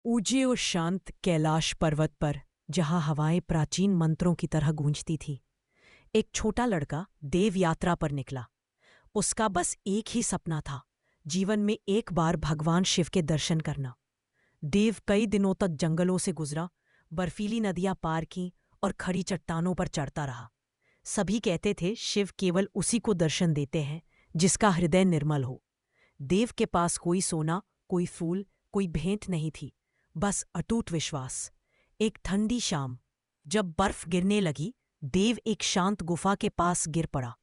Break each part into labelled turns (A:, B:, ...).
A: ऊंचे और शांत कैलाश पर्वत पर, जहां हवाएं प्राचीन मंत्रों की तरह गूंजती थी, एक छोटा लड़का देव यात्रा पर निकला। उसका बस एक ही सपना था, जीवन में एक बार भगवान शिव के दर्शन करना। देव कई दिनों तक जंगलों से गुजरा, बर्फीली नदियां पार की और खड़ी चट्टानों पर चढ़ता रहा। सभी कहते थे शिव केवल उसी को दर्शन देते हैं जिसका हृदय निर्मल हो। देव के पास कोई सोना, कोई फूल, कोई भेंट नहीं थी, बस अटूट विश्वास। एक ठंडी शाम, जब बर्फ गिरने लगी, देव एक शांत गुफा के पास गिर पड़ा।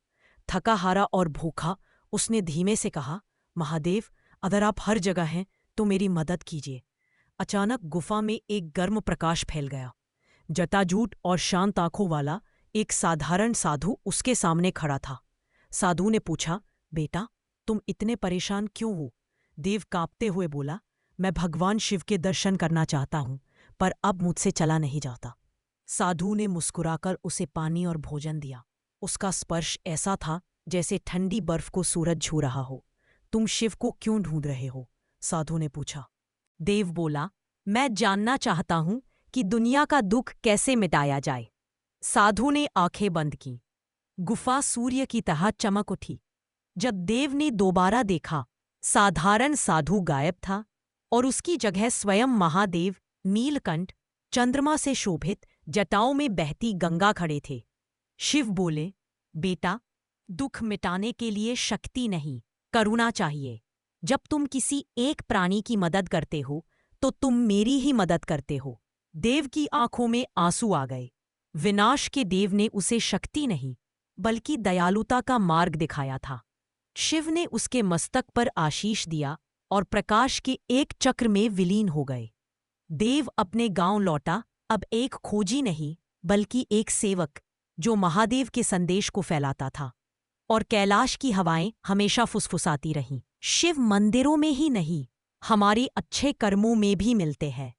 A: थका हारा और भूखा, उसने धीमे से कहा, महादेव, अगर आप हर जगह हैं तो मेरी मदद कीजिए। अचानक गुफा में एक गर्म प्रकाश फैल गया। जटाजूट और शांत आंखों वाला एक साधारण साधु उसके सामने खड़ा था। साधु ने पूछा, बेटा, तुम इतने परेशान क्यों हो? देव कांपते हुए बोला, मैं भगवान शिव के दर्शन करना चाहता हूं, पर अब मुझसे चला नहीं जाता। साधु ने मुस्कुराकर उसे पानी और भोजन दिया। उसका स्पर्श ऐसा था जैसे ठंडी बर्फ को सूरज छू रहा हो। तुम शिव को क्यों ढूंढ रहे हो? साधु ने पूछा। देव बोला, मैं जानना चाहता हूं कि दुनिया का दुख कैसे मिटाया जाए। साधु ने आंखें बंद की। गुफा सूर्य की तरह चमक उठी। जब देव ने दोबारा देखा, साधारण साधु गायब था और उसकी जगह स्वयं महादेव, नीलकंठ, चंद्रमा से शोभित जटाओं में बहती गंगा खड़े थे। शिव बोले, बेटा, दुख मिटाने के लिए शक्ति नहीं, करुणा चाहिए। जब तुम किसी एक प्राणी की मदद करते हो तो तुम मेरी ही मदद करते हो। देव की आंखों में आंसू आ गए। विनाश के देव ने उसे शक्ति नहीं, बल्कि दयालुता का मार्ग दिखाया था। शिव ने उसके मस्तक पर आशीष दिया और प्रकाश के एक चक्र में विलीन हो गए। देव अपने गांव लौटा, अब एक खोजी नहीं, बल्कि एक सेवक, जो महादेव के संदेश को फैलाता था। और कैलाश की हवाएं हमेशा फुसफुसाती रहीं, शिव मंदिरों में ही नहीं, हमारे अच्छे कर्मों में भी मिलते हैं।